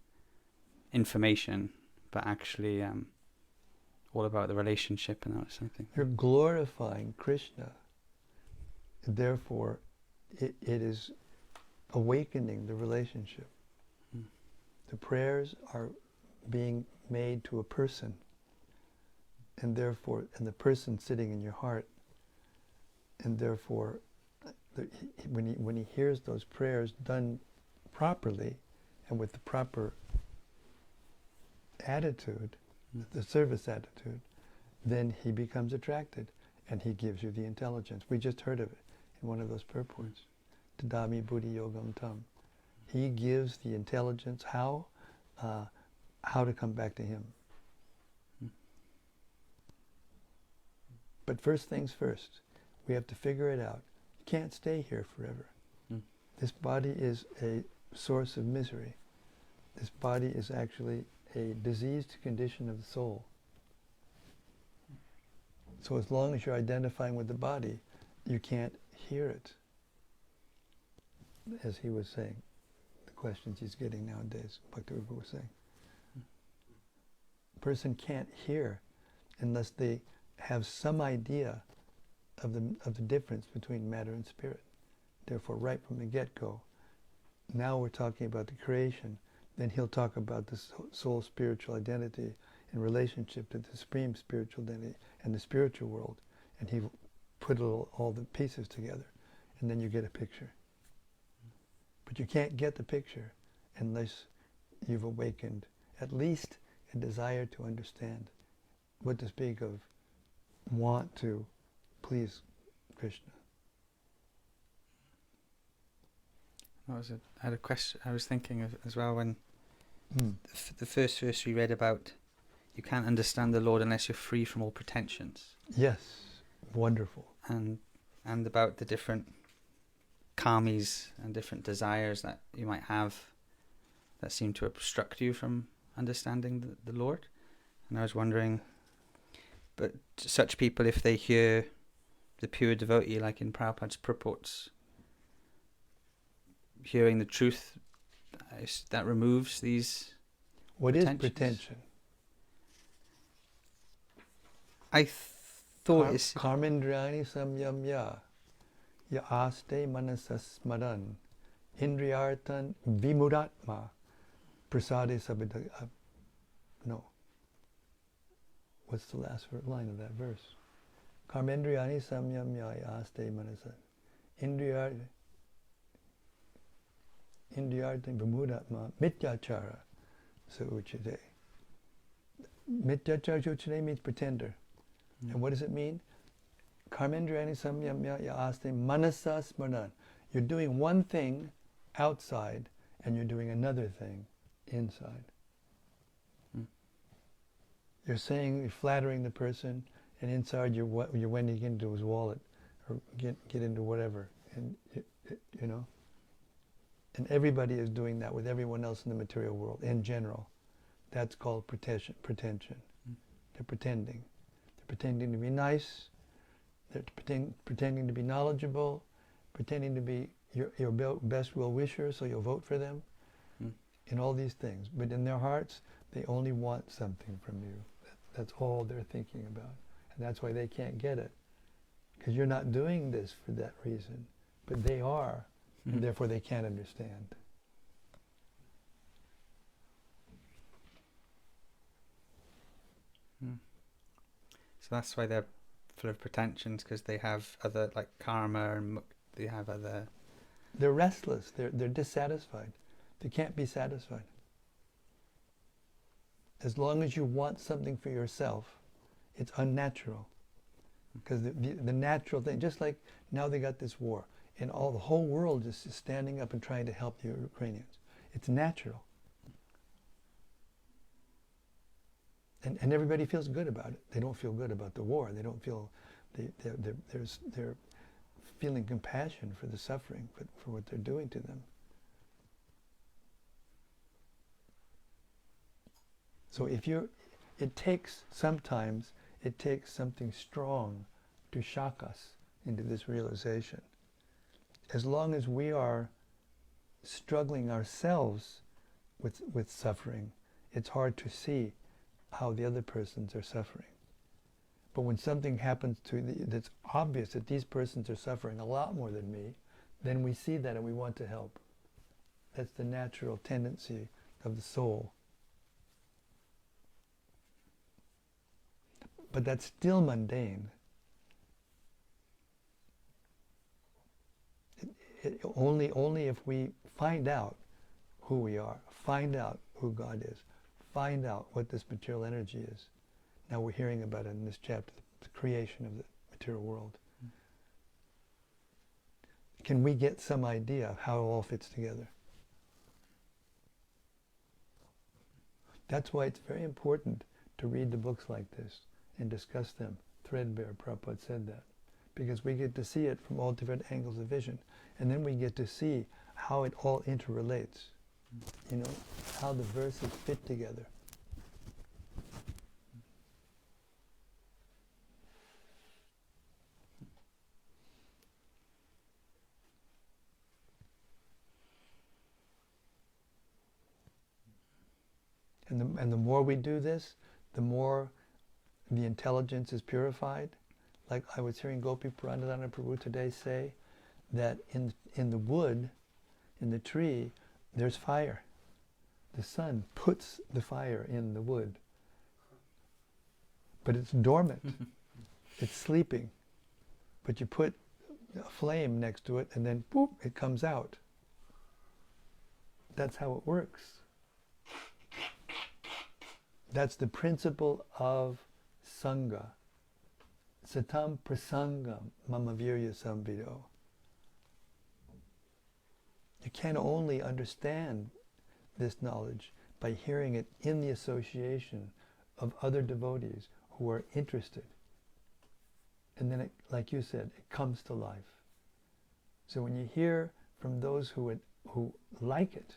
information, but actually all about the relationship, and that was something. You're glorifying Krishna. Therefore, it is awakening the relationship. Mm. The prayers are being made to a person, and therefore, and the person sitting in your heart, and therefore, when he hears those prayers done properly and with the proper attitude, the service attitude, then he becomes attracted, and he gives you the intelligence. We just heard of it in one of those purports. Tadami buddhi yogam tam. He gives the intelligence how to come back to him. But first things first, we have to figure it out. You can't stay here forever. This body is a source of misery. This body is actually a diseased condition of the soul. So as long as you're identifying with the body, you can't hear it. As he was saying, the questions he's getting nowadays, Bhakti-Rupa was saying. A person can't hear unless they have some idea of the difference between matter and spirit. Therefore, right from the get-go, now we're talking about the creation, then he'll talk about the soul's spiritual identity in relationship to the supreme spiritual identity and the spiritual world, and he put all the pieces together, and then you get a picture. But you can't get the picture unless you've awakened at least a desire to understand, what to speak of want to please Krishna. I had a question. I was thinking of, as well, when the first verse we read about, you can't understand the Lord unless you're free from all pretensions. Yes, wonderful. And about the different karmis and different desires that you might have that seem to obstruct you from understanding the Lord. And I was wondering, but such people, if they hear the pure devotee, like in Prabhupada's purports, hearing the truth, that removes these What is pretension? I thought it's Karmendriyani samyamya ya aste manasas smaran indriyartan vimuratma prasade sabida. No. What's the last line of that verse? Karmendriyani samyamya ya aste manasas indriyartan vimuratma mityachara sa uchite. Mityachara uchite means pretender. And what does it mean? Karmendriyani samyamya yaste manasa smaran. You're doing one thing outside and you're doing another thing inside. You're saying, you're flattering the person, and inside you're wending into his wallet or get into whatever. And you know. And everybody is doing that with everyone else in the material world in general. That's called pretension. They're pretending. They're pretending to be nice. They're pretending to be knowledgeable, pretending to be, your best well-wisher, so you'll vote for them, in all these things. But in their hearts, they only want something from you. That's all they're thinking about. And that's why they can't get it. Because you're not doing this for that reason. But they are, and therefore they can't understand. So that's why they're full of pretensions, because they have other, like, karma, and they have other... They're restless. They're dissatisfied. They can't be satisfied. As long as you want something for yourself, it's unnatural. Because the natural thing, just like now they got this war, and the whole world is standing up and trying to help the Ukrainians. It's natural. And everybody feels good about it. They don't feel good about the war. They don't feel, they're feeling compassion for the suffering, for what they're doing to them. So sometimes it takes something strong to shock us into this realization. As long as we are struggling ourselves with suffering, it's hard to see how the other persons are suffering. But when something happens that's obvious that these persons are suffering a lot more than me, then we see that and we want to help. That's the natural tendency of the soul. But that's still mundane. Only if we find out who we are, find out who God is, find out what this material energy is. Now we're hearing about it in this chapter, the creation of the material world. Can we get some idea of how it all fits together? That's why it's very important to read the books like this and discuss them. Threadbare, Prabhupada said that. Because we get to see it from all different angles of vision. And then we get to see how it all interrelates. You know, how the verses fit together. And the more we do this, the more the intelligence is purified. Like I was hearing Gopi Purāṇa Prabhu today say that in the wood, in the tree, there's fire. The sun puts the fire in the wood. But it's dormant. It's sleeping. But you put a flame next to it and then boop, it comes out. That's how it works. That's the principle of Sangha. Satam prasangam mama virya samvido. You can only understand this knowledge by hearing it in the association of other devotees who are interested. And then, like you said, it comes to life. So when you hear from those who like it,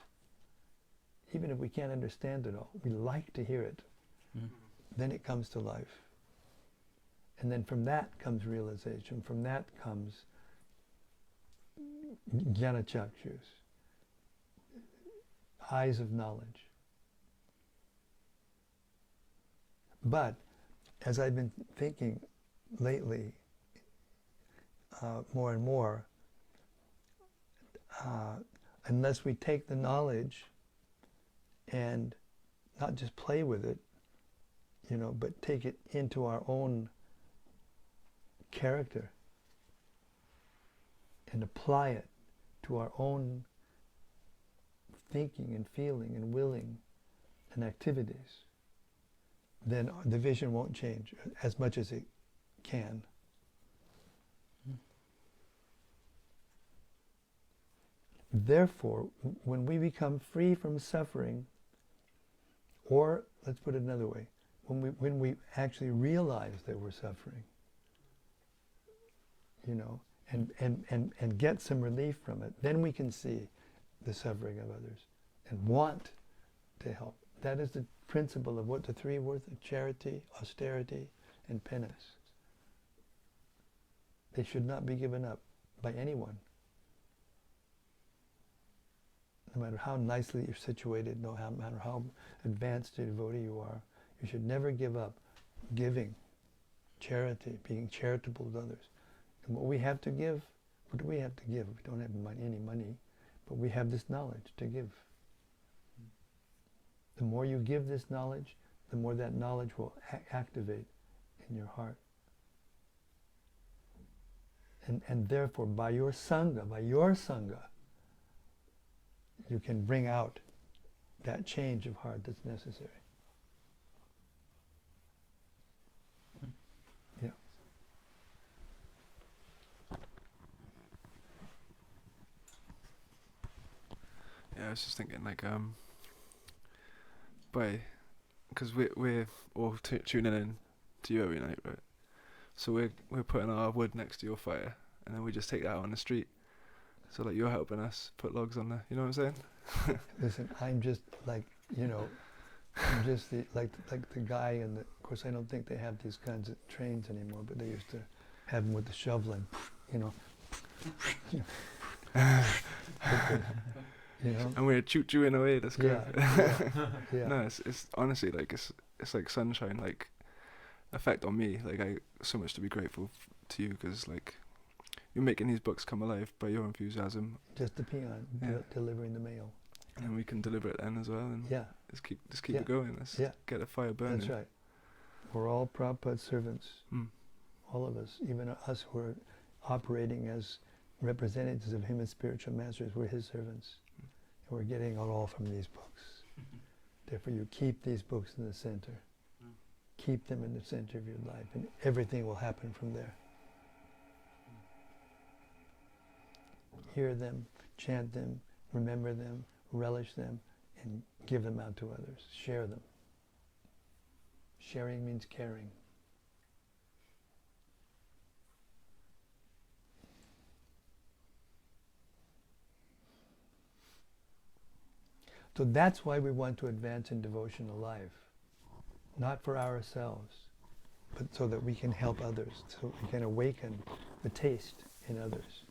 even if we can't understand it all, we like to hear it, then it comes to life. And then from that comes realization. From that comes jnana chakshus, eyes of knowledge. But as I've been thinking lately, more and more, unless we take the knowledge and not just play with it, you know, but take it into our own character and apply it to our own thinking and feeling and willing and activities, then the vision won't change as much as it can. Therefore, when we become free from suffering, or let's put it another way, when we actually realize that we're suffering, you know, and get some relief from it, then we can see the suffering of others and want to help. That is the principle of what the three words of charity, austerity, and penance. They should not be given up by anyone. no matter how nicely you're situated, no matter how advanced a devotee you are, you should never give up giving, charity, being charitable with others. And what we have to give, what do we have to give? We don't have any money, but we have this knowledge to give. The more you give this knowledge, the more that knowledge will activate in your heart. And therefore, by your Sangha, you can bring out that change of heart that's necessary. Yeah. Yeah, I was just thinking, like, because we're all tuning in to you every night, right? So we're putting our wood next to your fire, and then we just take that out on the street. So like you're helping us put logs on there. You know what I'm saying? Listen, I'm just like, I'm just like the guy in the. Of course, I don't think they have these kinds of trains anymore, but they used to have them with the shovel and, And we're choo-chooing away. That's good. Yeah. No, it's honestly like it's like sunshine, like effect on me. Like I so much to be grateful to you, because like you're making these books come alive by your enthusiasm. Just the peon delivering the mail. And we can deliver it then as well. And just keep it going. Let's get the fire burning. That's right. We're all Prabhupada's servants. Mm. All of us, even us who are operating as representatives of him as spiritual masters, we're his servants. And we're getting it all from these books. Therefore, you keep these books in the center. Keep them in the center of your life, and everything will happen from there. Hear them, chant them, remember them, relish them, and give them out to others. Share them. Sharing means caring. So that's why we want to advance in devotional life. Not for ourselves, but so that we can help others, so we can awaken the taste in others.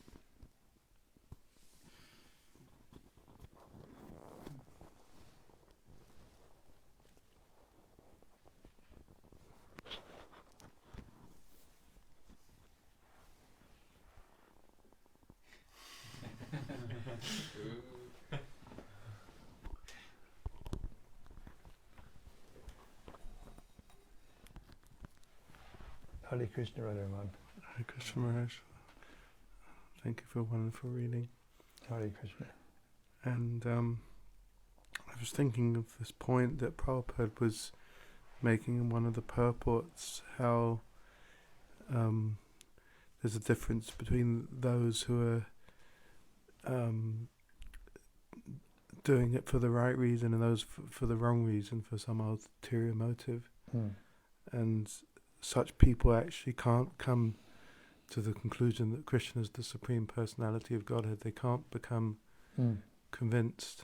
Hare Krishna, Radharman. Hare Krishna Maharaj. Thank you for a wonderful reading. Hare Krishna. And I was thinking of this point that Prabhupada was making in one of the purports, how there's a difference between those who are doing it for the right reason and those for the wrong reason, for some ulterior motive. And such people actually can't come to the conclusion that Krishna is the Supreme Personality of Godhead. They can't become convinced.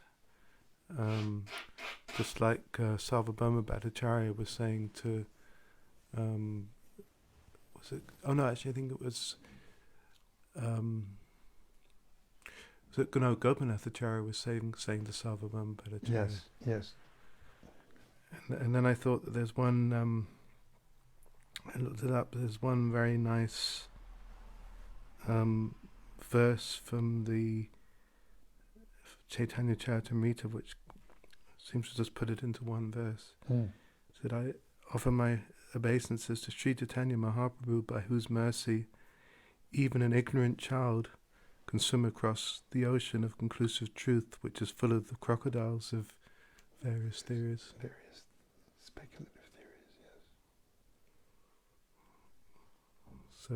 Just like Sarvabhauma Bhattacharya was saying to, was it? Oh no, actually I think it was it Gopinathacharya was saying to Sarvabhauma Bhattacharya. Yes. And then I thought that there's one. I looked it up. There's one very nice verse from the Chaitanya Charitamrita, which seems to just put it into one verse. Said, I offer my obeisances to Sri Chaitanya Mahaprabhu, by whose mercy even an ignorant child can swim across the ocean of conclusive truth, which is full of the crocodiles of various theories. Various speculative theories, yes. So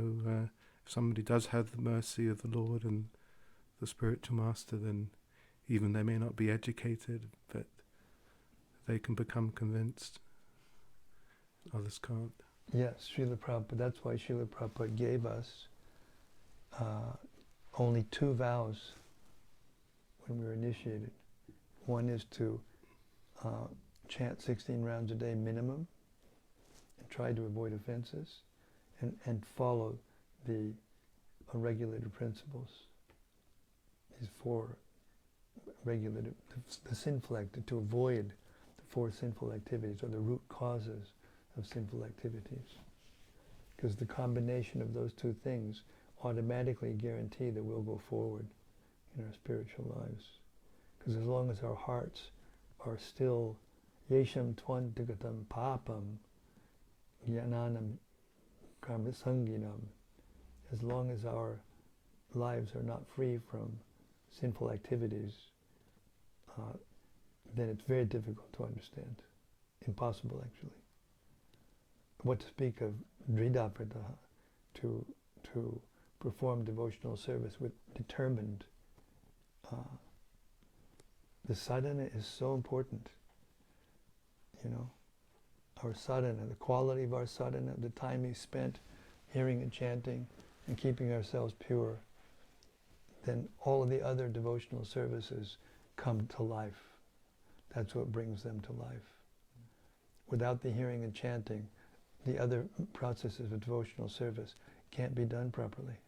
if somebody does have the mercy of the Lord and the spiritual master, then even they may not be educated, but they can become convinced. Others can't. Yes, Srila Prabhupada. That's why Srila Prabhupada gave us only 2 vows when we were initiated. One is to chant 16 rounds a day minimum and try to avoid offenses and follow the regulated principles. These 4 regulate the sinful activity, to avoid the 4 sinful activities or the root causes of sinful activities. Because the combination of those 2 things automatically guarantee that we'll go forward in our spiritual lives. Because as long as our hearts are still yesham tvantigatam papam jnanam karmasanginam, as long as our lives are not free from sinful activities, then it's very difficult to understand. Impossible, actually. What to speak of dridapadaha, to perform devotional service with determined. The sadhana is so important. You know, our sadhana, the quality of our sadhana, the time we spent hearing and chanting and keeping ourselves pure, then all of the other devotional services come to life. That's what brings them to life. Without the hearing and chanting, the other processes of devotional service can't be done properly.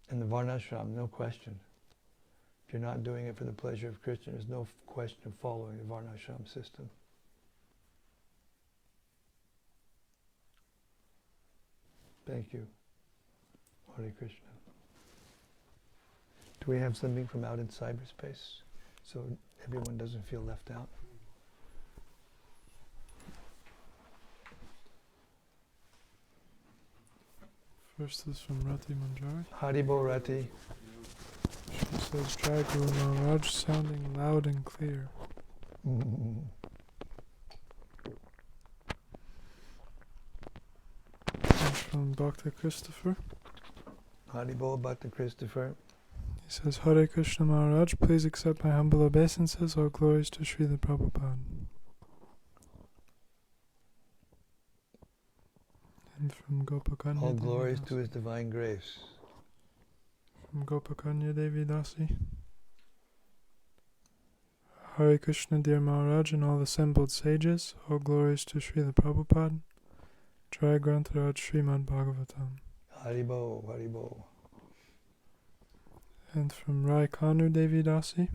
And the varnashram, no question. If you're not doing it for the pleasure of Krishna, there's no question of following the varnashram system. Thank you. Hare Krishna. Do we have something from out in cyberspace so everyone doesn't feel left out? First is from Rati Manjari. Haribo Rati. She says, Jai Guru Maharaj, sounding loud and clear. Mm-hmm. And from Bhakta Christopher. Haribo Bhakta Christopher. He says, Hare Krishna Maharaj, please accept my humble obeisances. All glories to Srila Prabhupada. And from Gopakanya All Devi glories Dasi. to His divine grace. From Gopakanya Devi Dasi. Hare Krishna, dear Maharaj, and all assembled sages, all glories to Srila Prabhupada. Jai Grantaraj Śrīmad-Bhāgavatam. Haribo, Haribo. And from Rai Kanu Devi Dasi.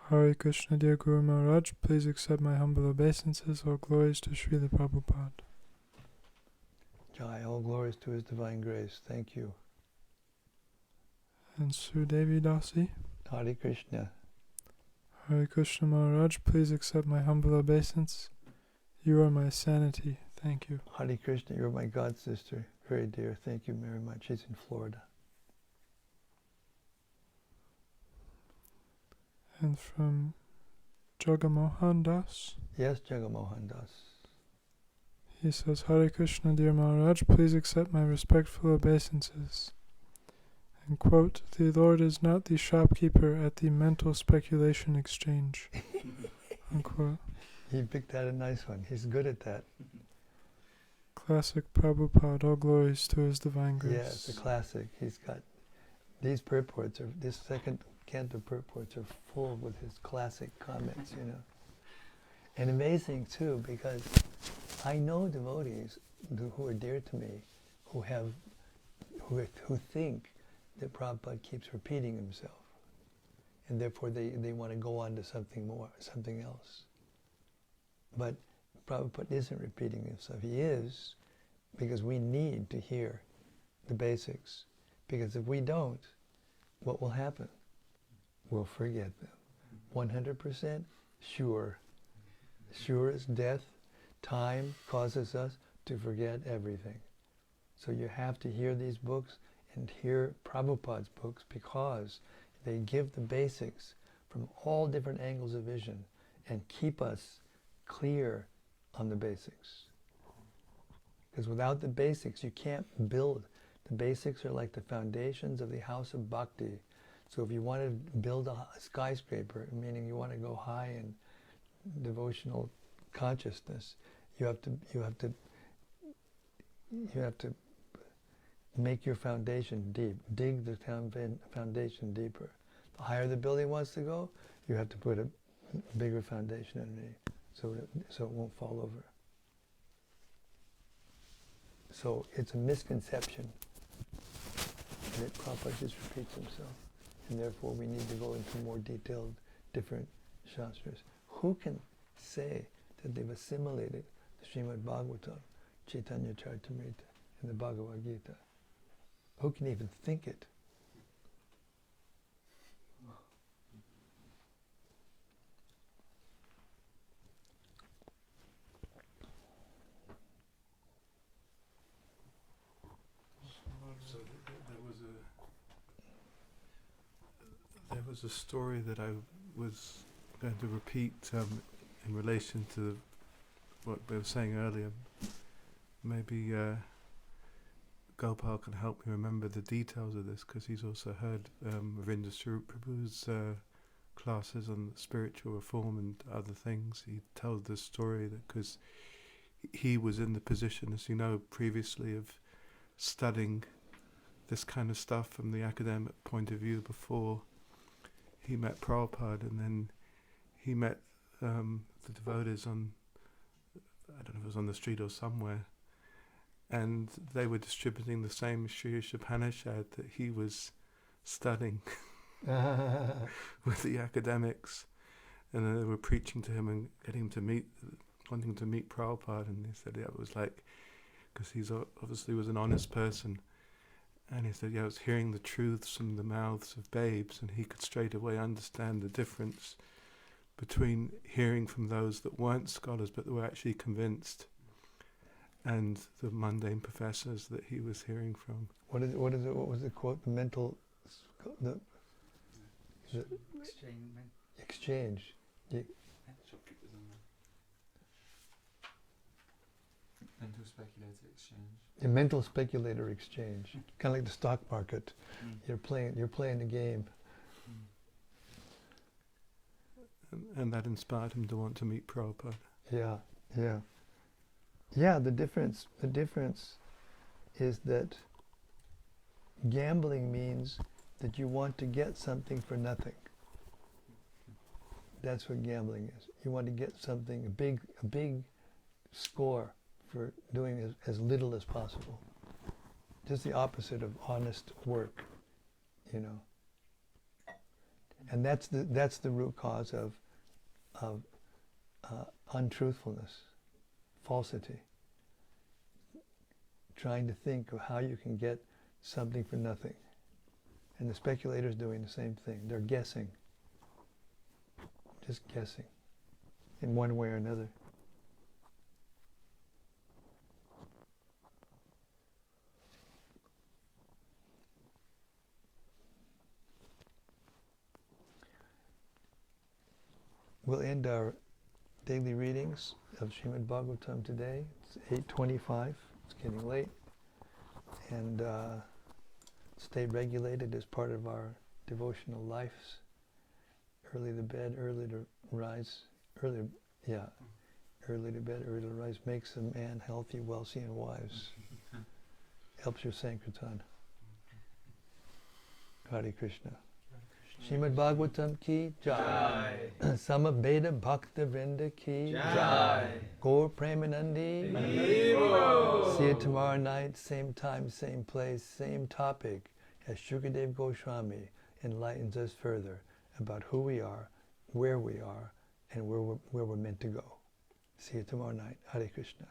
Hare Krishna, dear Guru Maharaj, please accept my humble obeisances. All glories to Srila Prabhupada. Jai, all glories to His divine grace. Thank you. And Su Devi Dasi. Hare Krishna. Hare Krishna Maharaj, please accept my humble obeisance. You are my sanity. Thank you. Hare Krishna, you're my god sister. Very dear. Thank you very much. She's in Florida. And from Jagamohan Das. Yes, Jagamohan Das. He says, Hare Krishna, dear Maharaj, please accept my respectful obeisances. And quote, the Lord is not the shopkeeper at the mental speculation exchange. Unquote. He picked out a nice one. He's good at that. Classic Prabhupada, all glories to His divine grace. Yeah, it's a classic. He's got these purports, this second Canto purports are full with his classic comments, you know. And amazing too, because I know devotees who are dear to me, who think that Prabhupada keeps repeating himself, and therefore they want to go on to something more, something else. But Prabhupada isn't repeating himself. He is, because we need to hear the basics. Because if we don't, what will happen? We'll forget them. 100% sure. Sure as death, time causes us to forget everything. So you have to hear these books and hear Prabhupada's books, because they give the basics from all different angles of vision and keep us clear on the basics. Because without the basics, you can't build. The basics are like the foundations of the house of bhakti. So if you want to build a skyscraper, meaning you want to go high in devotional consciousness, you have to make your foundation deep. Dig the foundation deeper. The higher the building wants to go, you have to put a bigger foundation underneath, so it won't fall over. So it's a misconception that Prabhupada just repeats himself. And therefore we need to go into more detailed, different shastras. Who can say that they've assimilated the Śrīmad-Bhāgavatam, Chaitanya Charitamrita, and the Bhagavad Gita? Who can even think it? So there was a story that I was going to repeat in relation to what we were saying earlier. Maybe Gopal can help me remember the details of this, because he's also heard Ravinda Swarup Prabhu's classes on spiritual reform and other things. He tells this story that because he was in the position, as you know, previously of studying this kind of stuff from the academic point of view before he met Prabhupada, and then he met the devotees on, I don't know if it was on the street or somewhere, and they were distributing the same Sri Upanishad that he was studying with the academics, and they were preaching to him and getting him to meet, wanting to meet Prabhupada, and he said, yeah, it was like, because he's obviously was an honest person, and he said, yeah, I was hearing the truths from the mouths of babes, and he could straight away understand the difference between hearing from those that weren't scholars but that were actually convinced, and the mundane professors that he was hearing from. What was the quote? The mental, the exchange. Mental speculator exchange. The mental speculator exchange, kind of like the stock market. You're playing the game. And that inspired him to want to meet Prabhupada. Yeah. The difference is that gambling means that you want to get something for nothing. That's what gambling is. You want to get something, a big score for doing as little as possible. Just the opposite of honest work, you know. And that's the root cause of untruthfulness, falsity. Trying to think of how you can get something for nothing. And the speculators doing the same thing. They're guessing. Just guessing. In one way or another. We'll end our daily readings of Śrīmad-Bhāgavatam today. It's 8:25. It's getting late. And stay regulated as part of our devotional lives. Early to bed, early to rise. Early to bed, early to rise makes a man healthy, wealthy, and wise. Helps your Sankirtan. Hare Krishna. Śrīmad-Bhāgavatam ki jai. Samaveda Bhakta Vrinda ki jai. Gaur Premanandi. See you tomorrow night, same time, same place, same topic, as Shukadev Goswami enlightens us further about who we are, and where we're meant to go. See you tomorrow night. Hare Krishna.